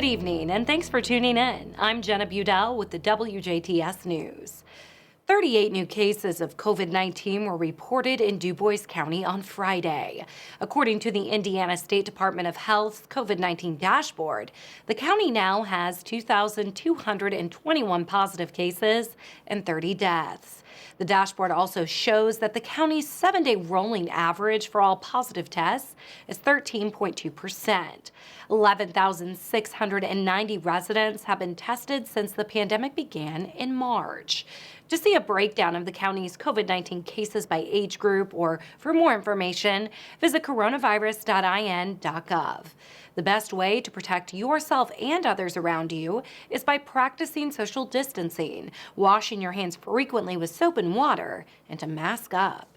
evening, and thanks for tuning in. I'm Jenna Budell with the WJTS News. 38 new cases of COVID-19 were reported in Du Bois County on Friday. According to the Indiana State Department of Health's COVID-19 dashboard, the county now has 2,221 positive cases and 30 deaths. The dashboard also shows that the county's 7-day rolling average for all positive tests is 13.2%. 11,690 residents have been tested since the pandemic began in March. To see a breakdown of the county's COVID-19 cases by age group or for more information, visit coronavirus.in.gov. The best way to protect yourself and others around you is by practicing social distancing, washing your hands frequently with soap and water, and to mask up.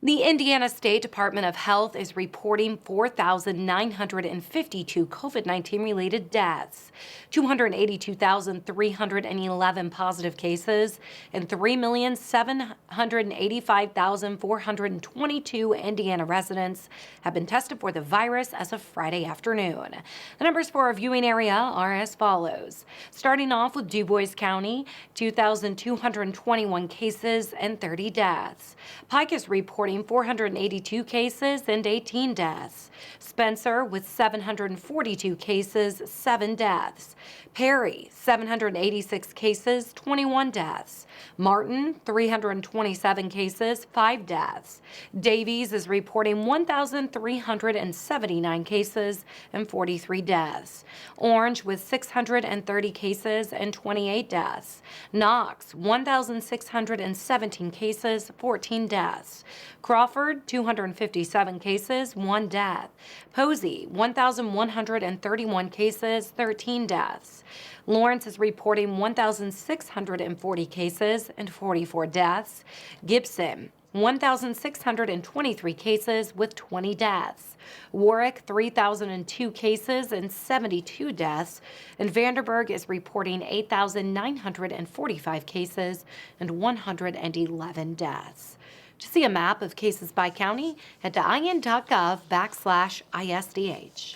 The Indiana State Department of Health is reporting 4,952 COVID-19 related deaths, 282,311 positive cases, and 3,785,422 Indiana residents have been tested for the virus as of Friday afternoon. The numbers for our viewing area are as follows. Starting off with Du Bois County, 2,221 cases and 30 deaths. Pike is reporting 482 cases and 18 deaths. Spencer with 742 cases, 7 deaths. Perry, 786 cases, 21 deaths. Martin, 327 cases, 5 deaths. Davies is reporting 1,379 cases and 43 deaths. Orange with 630 cases and 28 deaths. Knox, 1,617 cases, 14 deaths. Crawford, 257 cases, 1 death. Posey, 1,131 cases, 13 deaths. Lawrence is reporting 1,640 cases and 44 deaths. Gibson, 1,623 cases with 20 deaths. Warwick, 3,002 cases and 72 deaths. And Vanderburgh is reporting 8,945 cases and 111 deaths. To see a map of cases by county, head to in.gov/ISDH.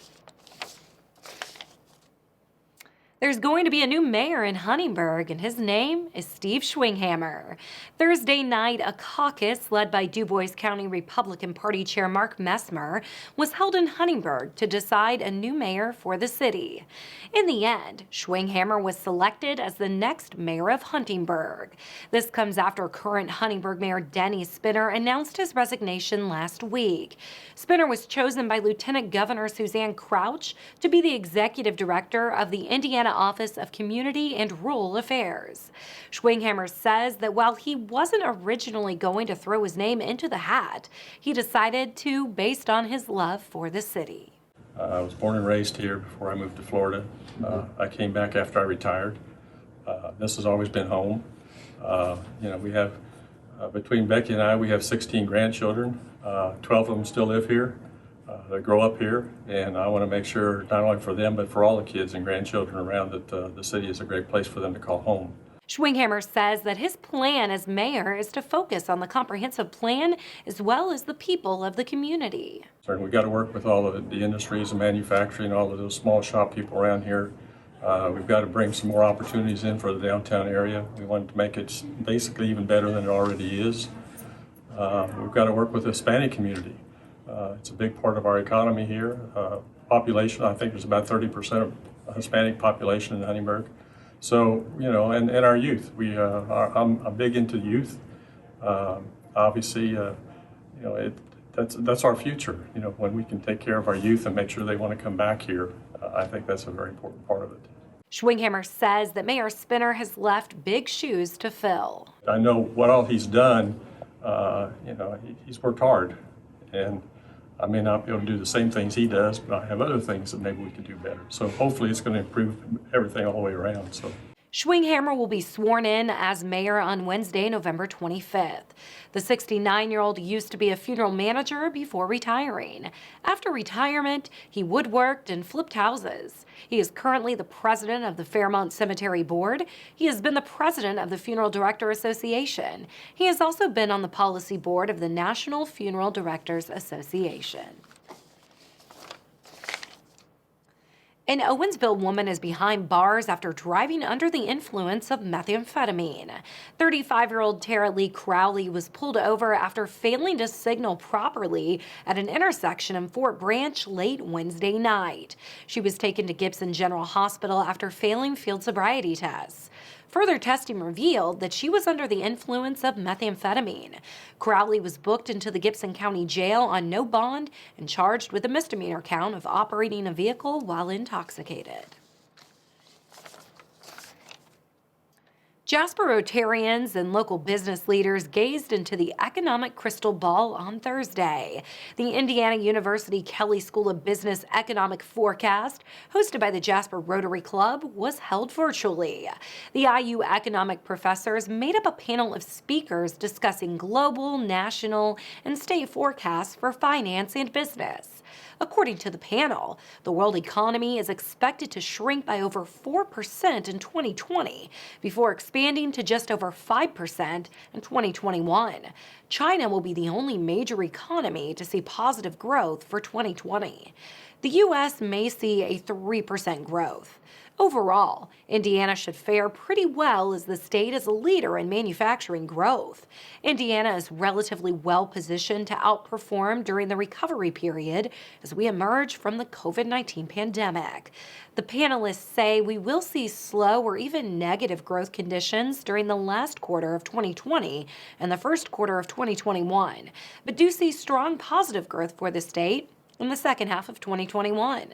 There's going to be a new mayor in Huntingburg, and his name is Steve Schwinghammer. Thursday night, a caucus led by Du Bois County Republican Party Chair Mark Messmer was held in Huntingburg to decide a new mayor for the city. In the end, Schwinghammer was selected as the next mayor of Huntingburg. This comes after current Huntingburg Mayor Denny Spinner announced his resignation last week. Spinner was chosen by Lieutenant Governor Suzanne Crouch to be the executive director of the Indiana Office of Community and Rural Affairs. Schwinghammer says that while he wasn't originally going to throw his name into the hat, he decided to based on his love for the city. I was born and raised here before I moved to Florida. I came back after I retired. This has always been home. We have, between Becky and I, we have 16 grandchildren. 12 of them still live here. They grow up here, and I want to make sure, not only for them, but for all the kids and grandchildren around, that the city is a great place for them to call home. Schwinghammer says that his plan as mayor is to focus on the comprehensive plan as well as the people of the community. Certainly, we've got to work with all of the industries and manufacturing, all of those small shop people around here. We've got to bring some more opportunities in for the downtown area. We want to make it basically even better than it already is. We've got to work with the Hispanic community. It's a big part of our economy here. Population, I think there's about 30% of Hispanic population in Huntingburg. So, and our youth. I'm big into youth. Obviously, that's our future. When we can take care of our youth and make sure they want to come back here, I think that's a very important part of it. Schwinghammer says that Mayor Spinner has left big shoes to fill. I know what all he's done. He's worked hard, and I may not be able to do the same things he does, but I have other things that maybe we could do better. So hopefully it's going to improve everything all the way around. Schwinghammer will be sworn in as mayor on Wednesday, November 25th. The 69-year-old used to be a funeral manager before retiring. After retirement, he woodworked and flipped houses. He is currently the president of the Fairmont Cemetery Board. He has been the president of the Funeral Director Association. He has also been on the policy board of the National Funeral Directors Association. An Owensville woman is behind bars after driving under the influence of methamphetamine. 35-year-old Tara Lee Crowley was pulled over after failing to signal properly at an intersection in Fort Branch late Wednesday night. She was taken to Gibson General Hospital after failing field sobriety tests. Further testing revealed that she was under the influence of methamphetamine. Crowley was booked into the Gibson County Jail on no bond and charged with a misdemeanor count of operating a vehicle while intoxicated. Jasper Rotarians and local business leaders gazed into the economic crystal ball on Thursday. The Indiana University Kelley School of Business Economic Forecast, hosted by the Jasper Rotary Club, was held virtually. The IU economic professors made up a panel of speakers discussing global, national, and state forecasts for finance and business. According to the panel, the world economy is expected to shrink by over 4% in 2020 before expanding to just over 5% in 2021. China will be the only major economy to see positive growth for 2020. The U.S. may see a 3% growth. Overall, Indiana should fare pretty well as the state is a leader in manufacturing growth. Indiana is relatively well positioned to outperform during the recovery period as we emerge from the COVID-19 pandemic. The panelists say we will see slow or even negative growth conditions during the last quarter of 2020 and the first quarter of 2021, but do see strong positive growth for the state in the second half of 2021.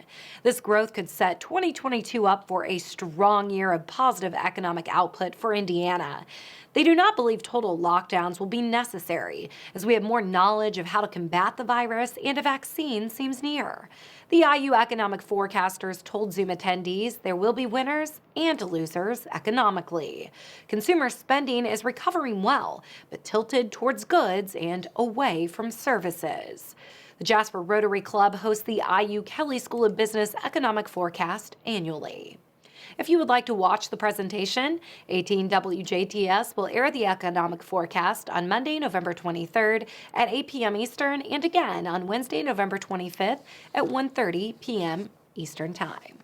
This growth could set 2022 up for a strong year of positive economic output for Indiana. They do not believe total lockdowns will be necessary, as we have more knowledge of how to combat the virus and a vaccine seems near. The IU economic forecasters told Zoom attendees there will be winners and losers economically. Consumer spending is recovering well, but tilted towards goods and away from services. The Jasper Rotary Club hosts the IU Kelley School of Business Economic Forecast annually. If you would like to watch the presentation, 18 WJTS will air the economic forecast on Monday, November 23rd at 8 p.m. Eastern and again on Wednesday, November 25th at 1:30 p.m. Eastern Time.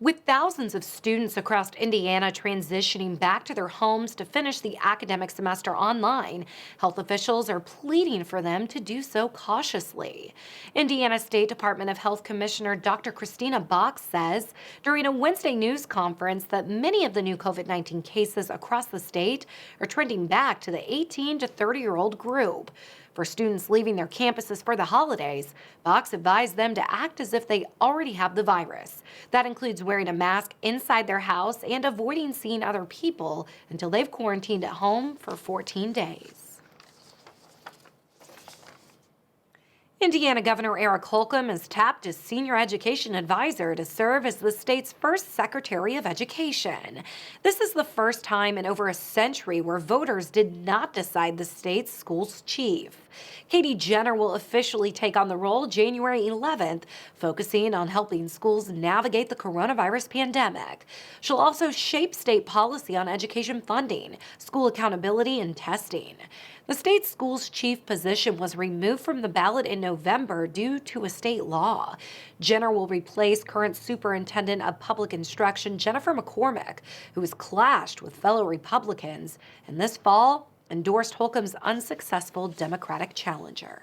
With thousands of students across Indiana transitioning back to their homes to finish the academic semester online, health officials are pleading for them to do so cautiously. Indiana State Department of Health Commissioner Dr. Christina Bach says during a Wednesday news conference that many of the new COVID-19 cases across the state are trending back to the 18 to 30-year-old group. For students leaving their campuses for the holidays, Box advised them to act as if they already have the virus. That includes wearing a mask inside their house and avoiding seeing other people until they've quarantined at home for 14 days. Indiana Governor Eric Holcomb has tapped his senior education advisor to serve as the state's first Secretary of Education. This is the first time in over a century where voters did not decide the state's school's chief. Katie Jenner will officially take on the role January 11th, focusing on helping schools navigate the coronavirus pandemic. She'll also shape state policy on education funding, school accountability, and testing. The state school's chief position was removed from the ballot in November due to a state law. Jenner will replace current Superintendent of Public Instruction Jennifer McCormick, who has clashed with fellow Republicans, and this fall endorsed Holcomb's unsuccessful Democratic challenger.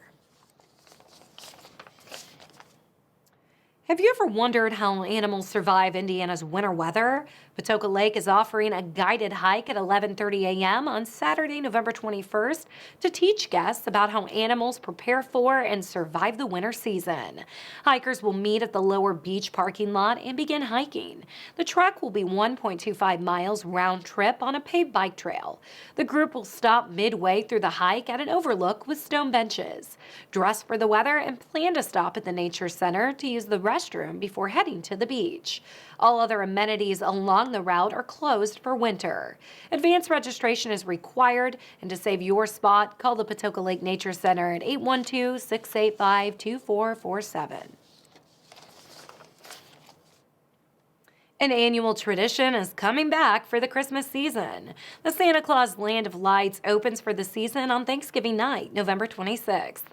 Have you ever wondered how animals survive Indiana's winter weather? Patoka Lake is offering a guided hike at 11:30 a.m. on Saturday, November 21st to teach guests about how animals prepare for and survive the winter season. Hikers will meet at the lower beach parking lot and begin hiking. The trek will be 1.25 miles round trip on a paved bike trail. The group will stop midway through the hike at an overlook with stone benches. Dress for the weather and plan to stop at the Nature Center to use the restroom before heading to the beach. All other amenities along the route are closed for winter. Advanced registration is required, and to save your spot, call the Patoka Lake Nature Center at 812-685-2447. An annual tradition is coming back for the Christmas season. The Santa Claus Land of Lights opens for the season on Thanksgiving night, November 26th.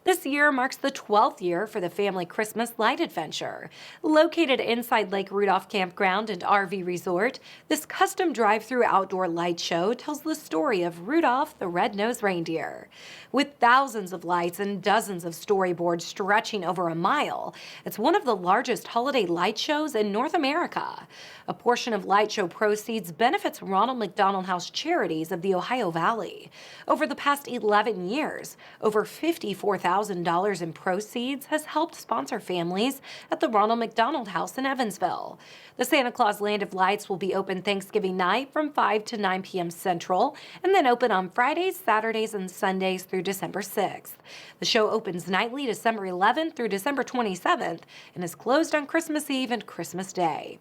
This year marks the 12th year for the family Christmas light adventure. Located inside Lake Rudolph Campground and RV Resort, this custom drive-through outdoor light show tells the story of Rudolph the Red-Nosed Reindeer. With thousands of lights and dozens of storyboards stretching over a mile, it's one of the largest holiday light shows in North America. A portion of light show proceeds benefits Ronald McDonald House Charities of the Ohio Valley. Over the past 11 years, over $54,000 in proceeds has helped sponsor families at the Ronald McDonald House in Evansville. The Santa Claus Land of Lights will be open Thanksgiving night from 5 to 9 p.m. Central, and then open on Fridays, Saturdays, and Sundays through December 6th. The show opens nightly December 11th through December 27th and is closed on Christmas Eve and Christmas Day.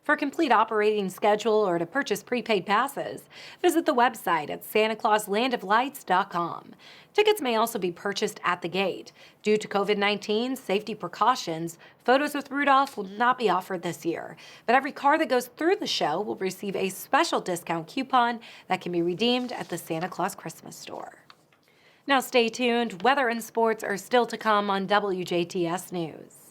For a complete operating schedule or to purchase prepaid passes, visit the website at SantaClausLandOfLights.com. Tickets may also be purchased at the gate. Due to COVID-19 safety precautions, photos with Rudolph will not be offered this year. But every car that goes through the show will receive a special discount coupon that can be redeemed at the Santa Claus Christmas store. Now stay tuned. Weather and sports are still to come on WJTS News.